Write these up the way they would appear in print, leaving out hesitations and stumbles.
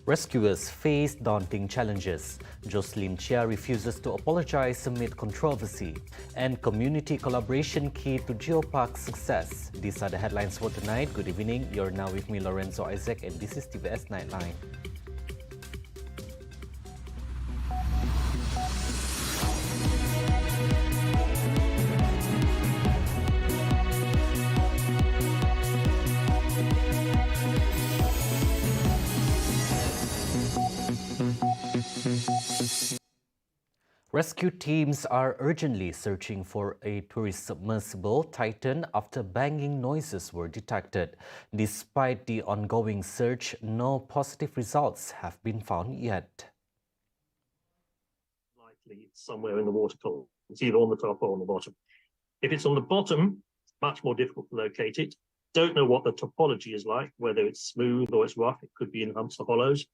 Rescuers face daunting challenges. JOCELYN CHIA refuses to apologize amid controversy. And community collaboration key to GEOPARK'S success. These are the headlines for tonight. Good evening. You're now with me, Lorenzo Isaac, and this is TVS Nightline. Rescue teams are urgently searching for a tourist submersible Titan after banging noises were detected. Despite the ongoing search, no positive results have been found yet. Likely it's somewhere in the water column. It's either on the top or on the bottom. If it's on the bottom, it's much more difficult to locate it. Don't know what the topology is like, whether it's smooth or it's rough. It could be in humps or hollows.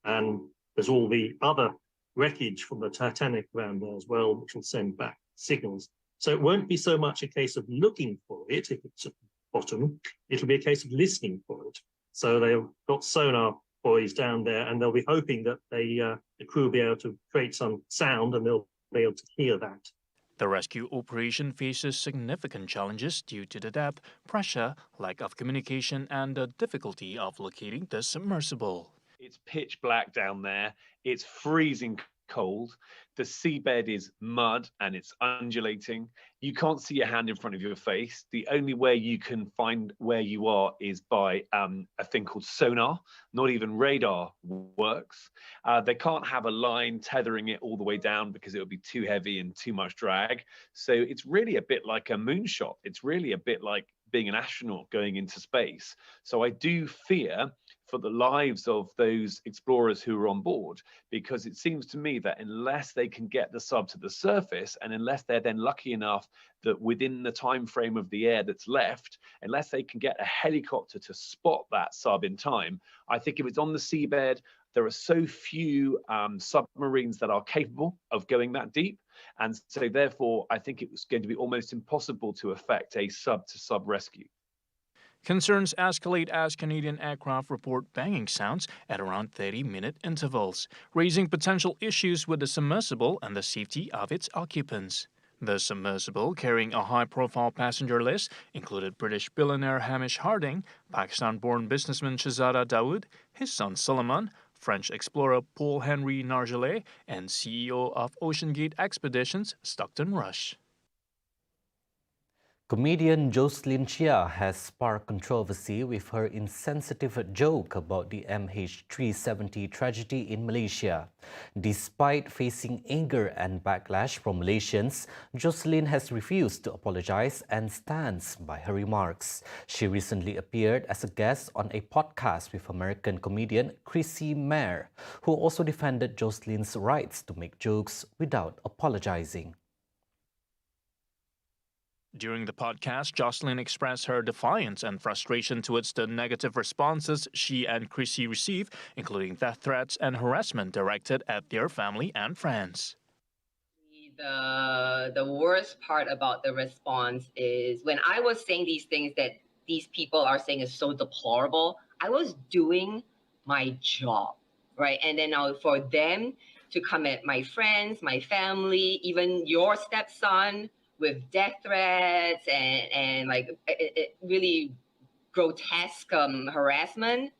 And there's all the other wreckage from the Titanic around there as well, which will send back signals. So it won't be so much a case of looking for it if it's at the bottom, it'll be a case of listening for it. So they've got sonar buoys down there and they'll be hoping that the crew will be able to create some sound and they'll be able to hear that. The rescue operation faces significant challenges due to the depth, pressure, lack of communication, and the difficulty of locating the submersible. It's pitch black down there. It's freezing cold. The seabed is mud and it's undulating. You can't see your hand in front of your face. The only way you can find where you are is by a thing called sonar. Not even radar works. They can't have a line tethering it all the way down because it would be too heavy and too much drag. So it's really a bit like a moonshot. It's really a bit like being an astronaut going into space. So I do fear for the lives of those explorers who are on board, because it seems to me that unless they can get the sub to the surface, and unless they're then lucky enough that within the time frame of the air that's left, unless they can get a helicopter to spot that sub in time, I think if it's on the seabed, there are so few submarines that are capable of going that deep. And so therefore, I think it was going to be almost impossible to effect a sub-to-sub rescue. Concerns escalate as Canadian aircraft report banging sounds at around 30-minute intervals, raising potential issues with the submersible and the safety of its occupants. The submersible, carrying a high-profile passenger list, included British billionaire Hamish Harding, Pakistan-born businessman Shahzada Dawood, his son Solomon, French explorer Paul-Henri Nargeolet, and CEO of OceanGate Expeditions, Stockton Rush. Comedian JOCELYN CHIA has sparked controversy with her insensitive joke about the MH370 tragedy in Malaysia. Despite facing anger and backlash from Malaysians, JOCELYN has refused to apologize and stands by her remarks. She recently appeared as a guest on a podcast with American comedian Chrissy Mayer, who also defended JOCELYN's rights to make jokes without apologizing. During the podcast, JOCELYN expressed her defiance and frustration towards the negative responses she and Chrissy receive, including death threats and harassment directed at their family and friends. The worst part about the response is when I was saying these things that these people are saying is so deplorable, I was doing my job, right? And then now for them to come at my friends, my family, even your stepson, with death threats and like really grotesque harassment.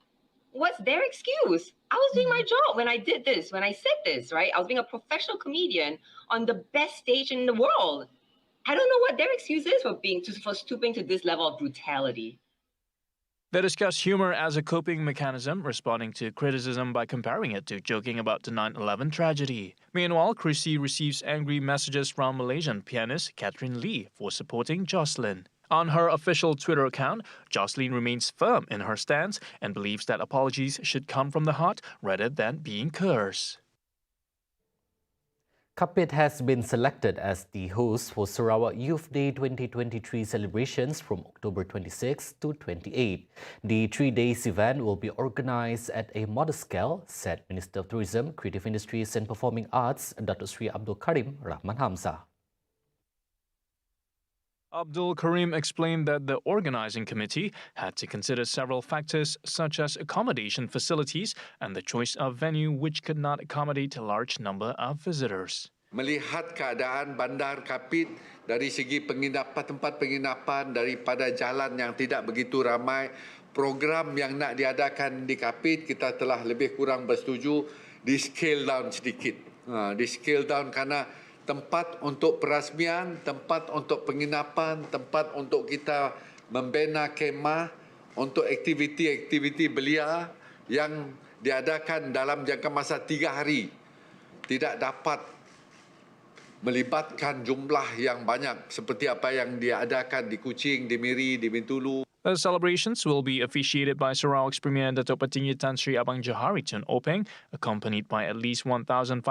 What's their excuse? I was doing my job when I did this, when I said this, right? I was being a professional comedian on the best stage in the world. I don't know what their excuse is for stooping to this level of brutality. They discuss humor as a coping mechanism, responding to criticism by comparing it to joking about the 9/11 tragedy. Meanwhile, Chrissy receives angry messages from Malaysian pianist Catherine Lee for supporting JOCELYN. On her official Twitter account, JOCELYN remains firm in her stance and believes that apologies should come from the heart rather than being cursed. Kapit has been selected as the host for Sarawak Youth Day 2023 celebrations from October 26 to 28. The 3 days event will be organized at a modest scale, said Minister of Tourism, Creative Industries and Performing Arts, Datuk Sri Abdul Karim Rahman Hamzah. Abdul Karim explained that the organizing committee had to consider several factors such as accommodation facilities and the choice of venue which could not accommodate a large number of visitors. Melihat keadaan bandar Kapit dari segi tempat penginapan daripada jalan yang tidak begitu ramai, program yang nak diadakan di Kapit kita telah lebih kurang bersetuju di scale down sedikit. Di scale down kerana tempat untuk perasmian, tempat untuk penginapan, tempat untuk kita membina kemah, untuk aktiviti-aktiviti belia yang diadakan dalam jangka masa 3 hari tidak dapat melibatkan jumlah yang banyak seperti apa yang diadakan di Kuching, di Miri, di Bintulu. The celebrations will be officiated by Sarawak's Premier Datuk Petinggi Tan Sri Abang Johari Tun Openg, accompanied by at least 1,500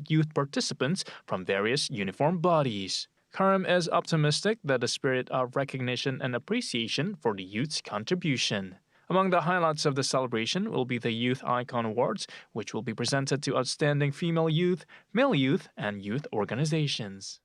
youth participants from various uniformed bodies. Karim is optimistic that the spirit of recognition and appreciation for the youth's contribution. Among the highlights of the celebration will be the Youth Icon Awards, which will be presented to outstanding female youth, male youth, and youth organizations.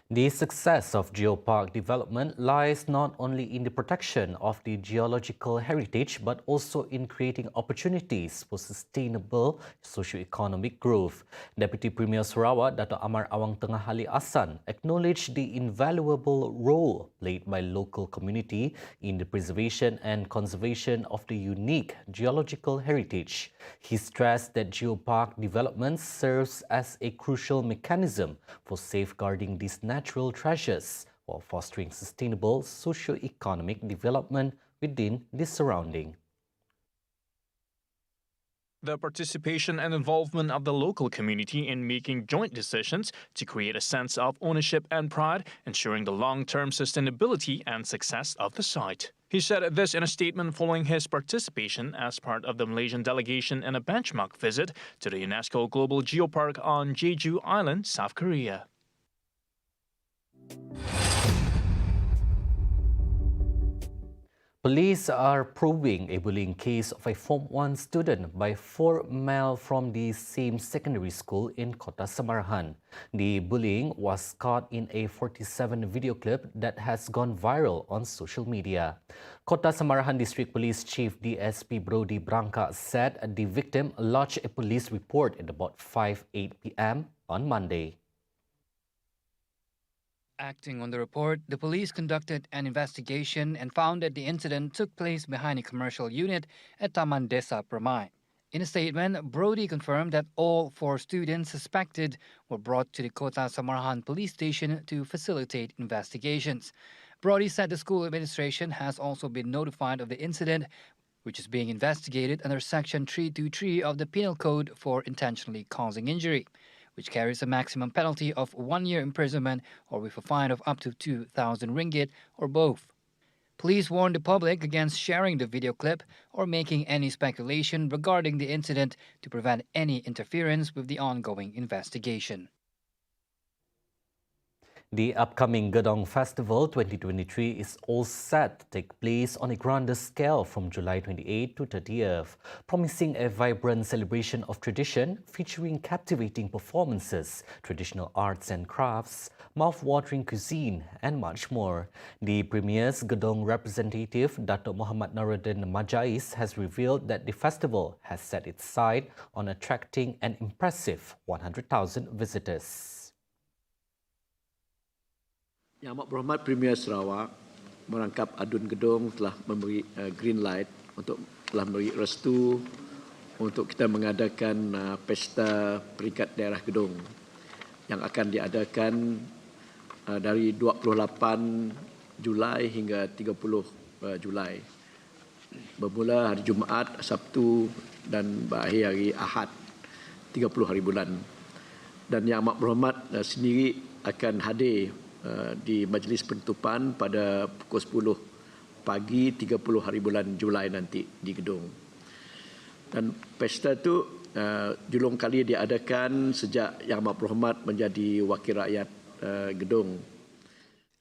The success of geopark development lies not only in the protection of the geological heritage but also in creating opportunities for sustainable socio-economic growth. Deputy Premier Sarawak, Dato' Amar Awang Tengah Ali Ahsan, acknowledged the invaluable role played by local community in the preservation and conservation of the unique geological heritage. He stressed that geopark development serves as a crucial mechanism for safeguarding these natural treasures while fostering sustainable socio-economic development within the surrounding. The participation and involvement of the local community in making joint decisions to create a sense of ownership and pride, ensuring the long-term sustainability and success of the site. He said this in a statement following his participation as part of the Malaysian delegation in a benchmark visit to the UNESCO Global Geopark on Jeju Island, South Korea. Police are probing a bullying case of a Form 1 student by 4 male from the same secondary school in Kota Samarahan. The bullying was caught in a 47 video clip that has gone viral on social media. Kota Samarahan District Police Chief DSP Brody Branca said the victim lodged a police report at about 5:08 p.m. on Monday. Acting on the report, the police conducted an investigation and found that the incident took place behind a commercial unit at Taman Desa Permai. In a statement, Brody confirmed that all 4 students suspected were brought to the Kota Samarahan police station to facilitate investigations. Brody said the school administration has also been notified of the incident, which is being investigated under Section 323 of the Penal Code for intentionally causing injury, which carries a maximum penalty of 1 year imprisonment or with a fine of up to 2,000 ringgit or both. Police warned the public against sharing the video clip or making any speculation regarding the incident to prevent any interference with the ongoing investigation. The upcoming Gedong Festival 2023 is all set to take place on a grander scale from July 28 to 30th, promising a vibrant celebration of tradition featuring captivating performances, traditional arts and crafts, mouth-watering cuisine, and much more. The Premier's Gedong representative, Dato' Muhammad Naruddin Majais, has revealed that the festival has set its sight on attracting an impressive 100,000 visitors. Yang Amat Berhormat Premier Sarawak merangkap Adun Gedong telah memberi green light telah memberi restu untuk kita mengadakan pesta peringkat daerah Gedong yang akan diadakan dari 28 Julai hingga 30 Julai. Bermula hari Jumaat, Sabtu dan berakhir hari Ahad 30 hari bulan. Dan Yang Amat Berhormat sendiri akan hadir di majlis penutupan pada pukul 10 pagi 30 hari bulan Julai nanti di Gedong. Dan pesta itu julung kali diadakan sejak Yang Amat Berhormat menjadi wakil rakyat Gedong.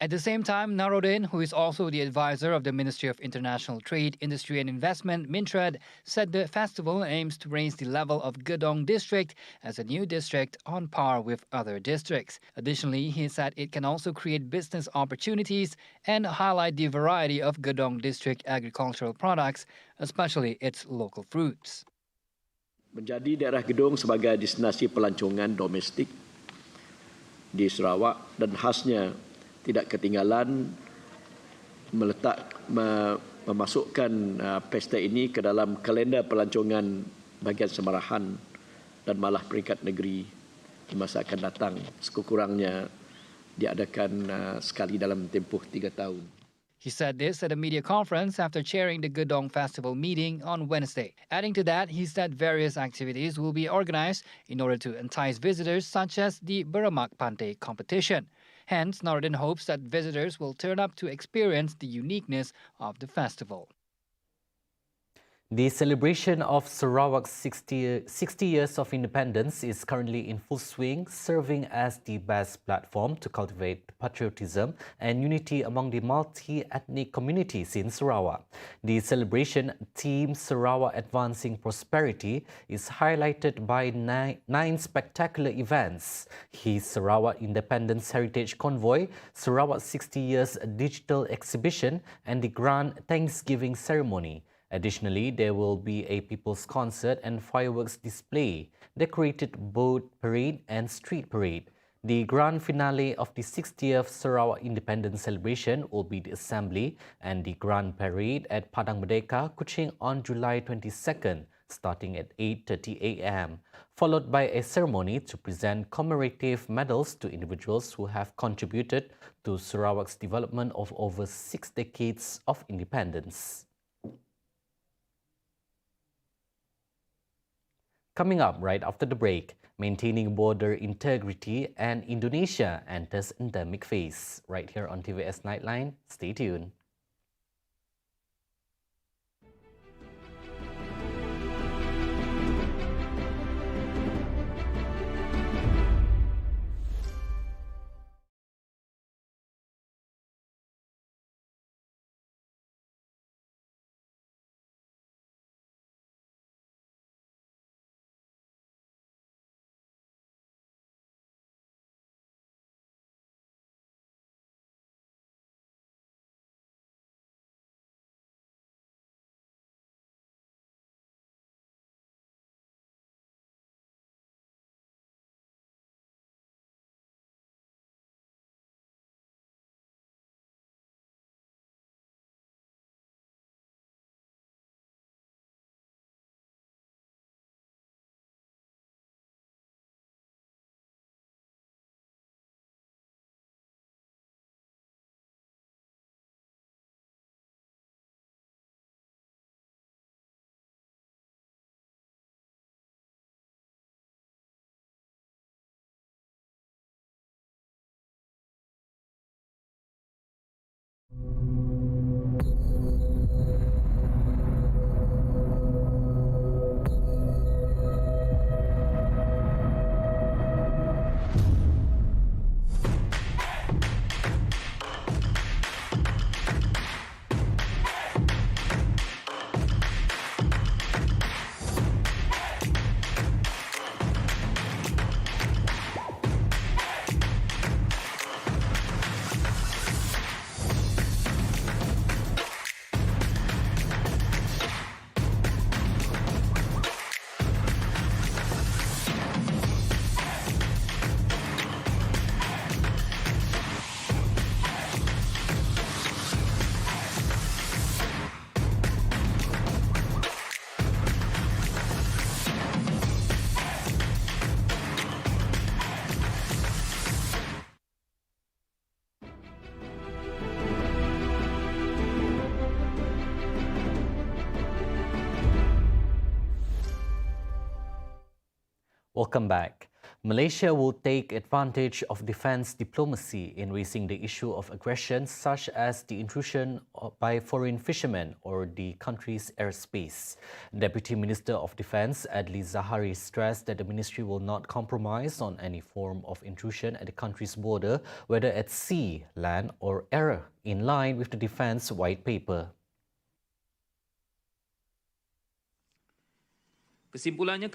At the same time, Narodin, who is also the advisor of the Ministry of International Trade, Industry and Investment, Mintrad, said the festival aims to raise the level of Gedong district as a new district on par with other districts. Additionally, he said it can also create business opportunities and highlight the variety of Gedong district agricultural products, especially its local fruits. Menjadi daerah Gedong sebagai destinasi pelancongan domestik di Sarawak dan khasnya tidak ketinggalan memasukkan pesta ini ke dalam kalender pelancongan bahagian semarahan dan malah peringkat negeri di masa akan datang. Sekurang-kurangnya diadakan sekali dalam tempoh 3 tahun. He said this at a media conference after chairing the Gedong Festival meeting on Wednesday. Adding to that, he said various activities will be organized in order to entice visitors, such as the Beramak Pantai competition. Hence, Narodin hopes that visitors will turn up to experience the uniqueness of the festival. The celebration of Sarawak's 60 years of independence is currently in full swing, serving as the best platform to cultivate patriotism and unity among the multi-ethnic communities in Sarawak. The celebration, Team Sarawak Advancing Prosperity, is highlighted by nine spectacular events: His Sarawak Independence Heritage Convoy, Sarawak 60 Years Digital Exhibition, and the Grand Thanksgiving Ceremony. Additionally, there will be a people's concert and fireworks display, decorated boat parade and street parade. The grand finale of the 60th Sarawak Independence celebration will be the assembly and the grand parade at Padang Merdeka, Kuching on July 22nd, starting at 8:30 a.m., followed by a ceremony to present commemorative medals to individuals who have contributed to Sarawak's development of over 6 decades of independence. Coming up right after the break, maintaining border integrity and Indonesia enters endemic phase. Right here on TVS Nightline, stay tuned. Welcome back. Malaysia will take advantage of defence diplomacy in raising the issue of aggression such as the intrusion by foreign fishermen or the country's airspace. Deputy Minister of Defence Adli Zahari stressed that the ministry will not compromise on any form of intrusion at the country's border, whether at sea, land or air, in line with the Defence White Paper. Kesimpulannya,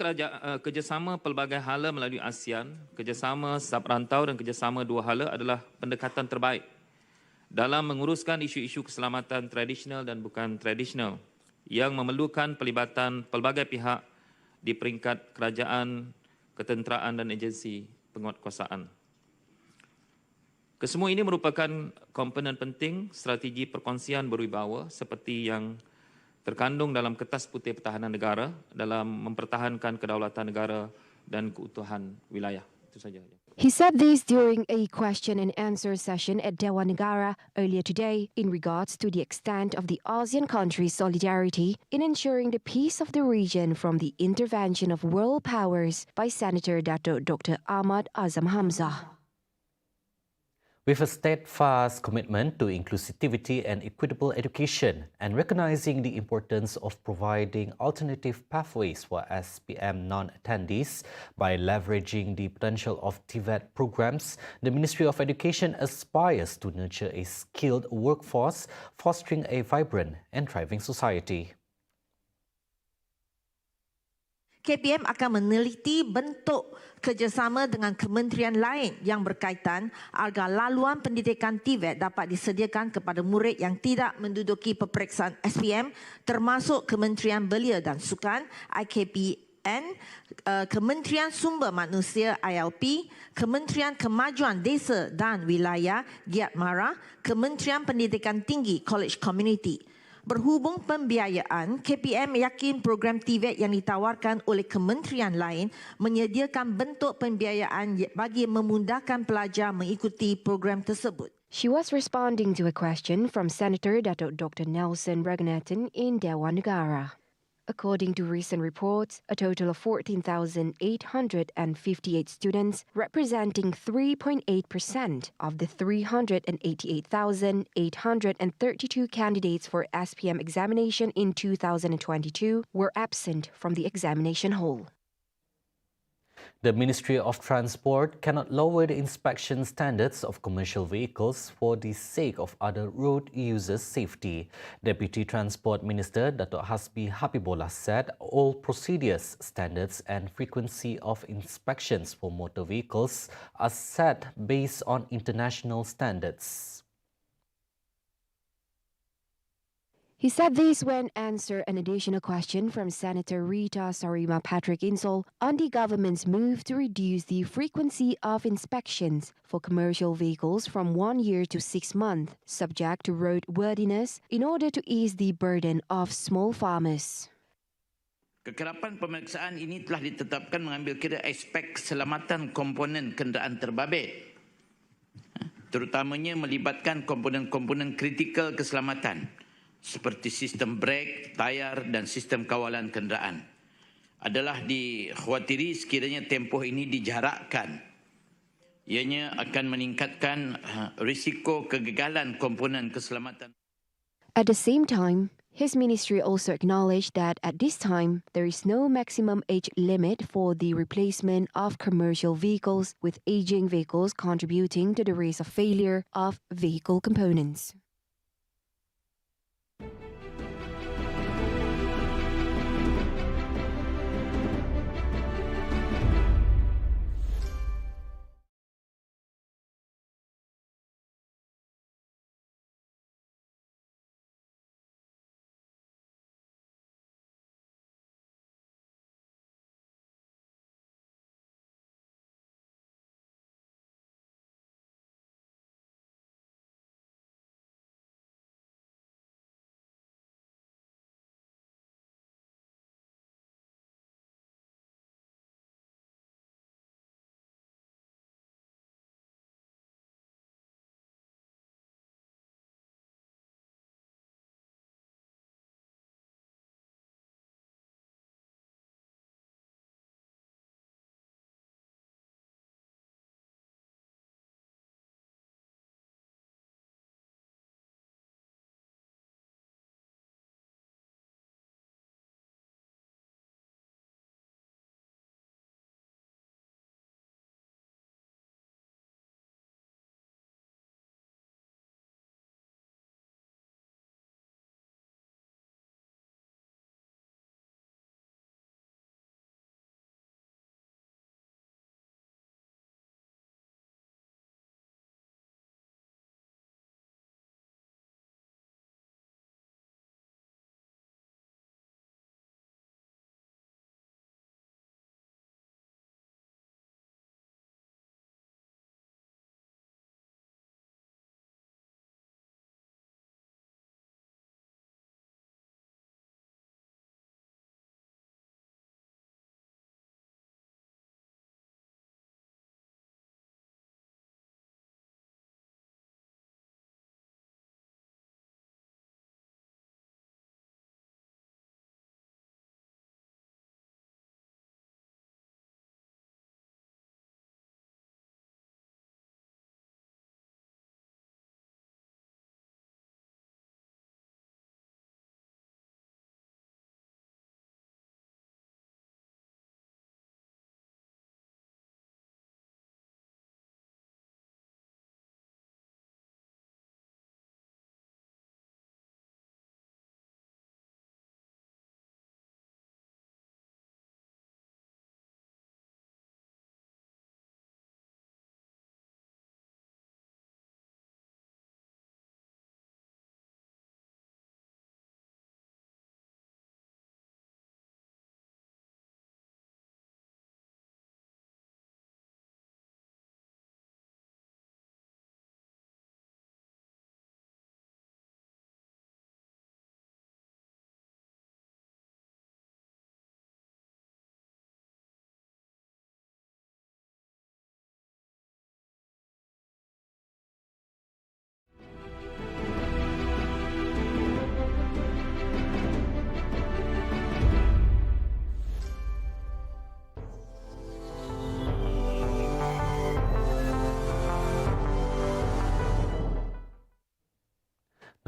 kerjasama pelbagai hala melalui ASEAN, kerjasama sub rantau dan kerjasama dua hala adalah pendekatan terbaik dalam menguruskan isu-isu keselamatan tradisional dan bukan tradisional yang memerlukan pelibatan pelbagai pihak di peringkat kerajaan, ketenteraan dan agensi penguatkuasaan. Kesemua ini merupakan komponen penting strategi perkongsian berwibawa seperti yang terkandung dalam Kertas Putih Pertahanan Negara dalam mempertahankan kedaulatan negara dan keutuhan wilayah. Itu saja. He said this during a question and answer session at Dewan Negara earlier today in regards to the extent of the ASEAN countries' solidarity in ensuring the peace of the region from the intervention of world powers by Senator Dato' Dr. Ahmad Azam Hamzah. With a steadfast commitment to inclusivity and equitable education and recognizing the importance of providing alternative pathways for SPM non-attendees by leveraging the potential of TVET programs, the Ministry of Education aspires to nurture a skilled workforce, fostering a vibrant and thriving society. KPM akan meneliti bentuk kerjasama dengan kementerian lain yang berkaitan agar laluan pendidikan TVET dapat disediakan kepada murid yang tidak menduduki peperiksaan SPM termasuk Kementerian Belia dan Sukan IKPN, Kementerian Sumber Manusia ILP, Kementerian Kemajuan Desa dan Wilayah GEOPARK'S, Kementerian Pendidikan Tinggi College Community. Berhubung pembiayaan, KPM yakin program TVET yang ditawarkan oleh kementerian lain menyediakan bentuk pembiayaan bagi memudahkan pelajar mengikuti program tersebut. She was responding to a question from Senator Dato' Dr. Nelson Raghunathan in Dewan Negara. According to recent reports, a total of 14,858 students, representing 3.8% of the 388,832 candidates for SPM examination in 2022, were absent from the examination hall. The Ministry of Transport cannot lower the inspection standards of commercial vehicles for the sake of other road users' safety. Deputy Transport Minister Dato' Hasbi Habibullah said all procedures, standards and frequency of inspections for motor vehicles are set based on international standards. He said this when answering an additional question from Senator Rita Sarima Patrick Insol on the government's move to reduce the frequency of inspections for commercial vehicles from 1 year to 6 months, subject to roadworthiness, in order to ease the burden of small farmers. Kekerapan pemeriksaan ini telah ditetapkan mengambil kira aspek keselamatan komponen kenderaan terbabit, terutamanya melibatkan komponen-komponen kritikal keselamatan seperti sistem brek, tayar dan sistem kawalan kenderaan. Adalah dikhawatiri sekiranya tempoh ini dijarakkan, ianya akan meningkatkan risiko kegagalan komponen keselamatan. At the same time, his ministry also acknowledged that at this time, there is no maximum age limit for the replacement of commercial vehicles, with aging vehicles contributing to the risk of failure of vehicle components.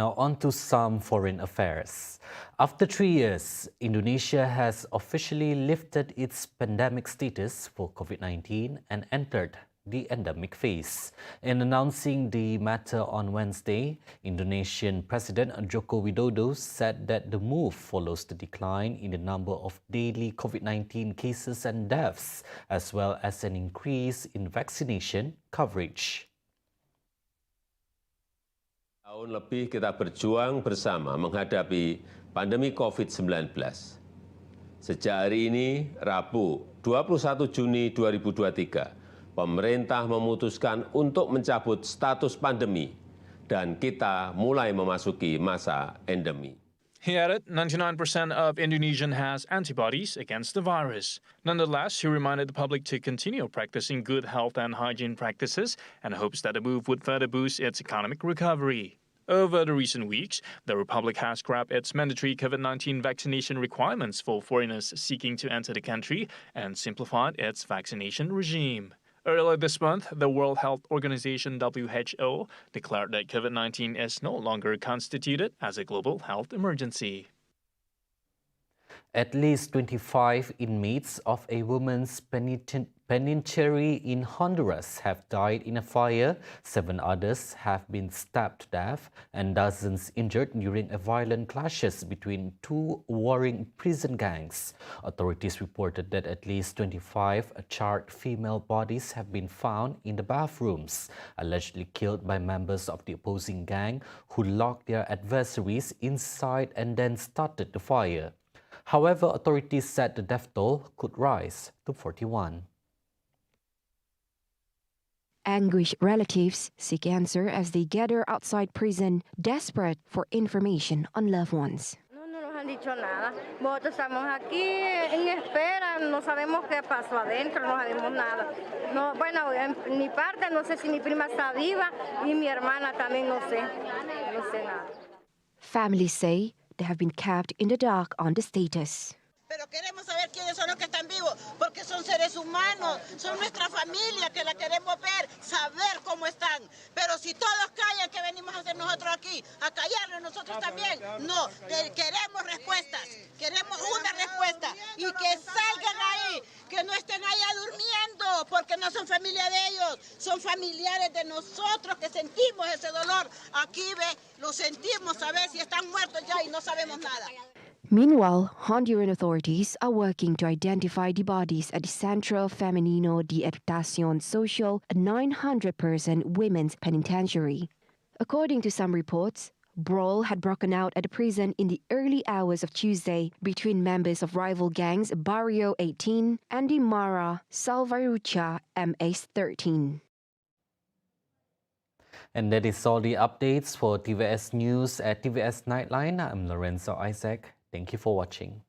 Now on to some foreign affairs. After 3 years, Indonesia has officially lifted its pandemic status for COVID-19 and entered the endemic phase. In announcing the matter on Wednesday, Indonesian President Joko Widodo said that the move follows the decline in the number of daily COVID-19 cases and deaths, as well as an increase in vaccination coverage. Tahun lebih kita berjuang bersama menghadapi pandemi COVID-19. Sejak hari ini, Rabu 21 Juni 2023, pemerintah memutuskan untuk mencabut status pandemi dan kita mulai memasuki masa endemi. He added 99% of Indonesian has antibodies against the virus. Nonetheless, he reminded the public to continue practicing good health and hygiene practices and hopes that the move would further boost its economic recovery. Over the recent weeks, the Republic has scrapped its mandatory COVID-19 vaccination requirements for foreigners seeking to enter the country and simplified its vaccination regime. Earlier this month, the World Health Organization (WHO) declared that COVID-19 is no longer constituted as a global health emergency. At least 25 inmates of a women's penitentiary in Honduras have died in a fire, 7 others have been stabbed to death, and dozens injured during a violent clashes between 2 warring prison gangs. Authorities reported that at least 25 charred female bodies have been found in the bathrooms, allegedly killed by members of the opposing gang who locked their adversaries inside and then started the fire. However, authorities said the death toll could rise to 41. Anguished relatives seek answer as they gather outside prison, desperate for information on loved ones. No nos han dicho nada. Nosotros estamos aquí en espera, no sabemos qué pasó adentro, no sabemos nada. No, bueno, en mi parte no sé si mi prima está viva y mi hermana también no sé nada. Families say they have been kept in the dark on the status. Pero queremos saber quiénes son los que están vivos, porque son seres humanos, son nuestra familia que la queremos ver, saber cómo están. Pero si todos callan, ¿qué venimos a hacer nosotros aquí? ¿A callarnos nosotros también? No, queremos respuestas, queremos una respuesta y que salgan ahí, que no estén allá durmiendo, porque no son familia de ellos, son familiares de nosotros que sentimos ese dolor. Aquí lo sentimos, a ver si están muertos ya y no sabemos nada. Meanwhile, Honduran authorities are working to identify the bodies at the Centro Femenino de Educación Social, a 900-person women's penitentiary. According to some reports, brawl had broken out at the prison in the early hours of Tuesday between members of rival gangs Barrio 18 and the Mara Salvarucha MA13. And that is all the updates for TVS News at TVS Nightline. I'm Lorenzo Isaac. Thank you for watching.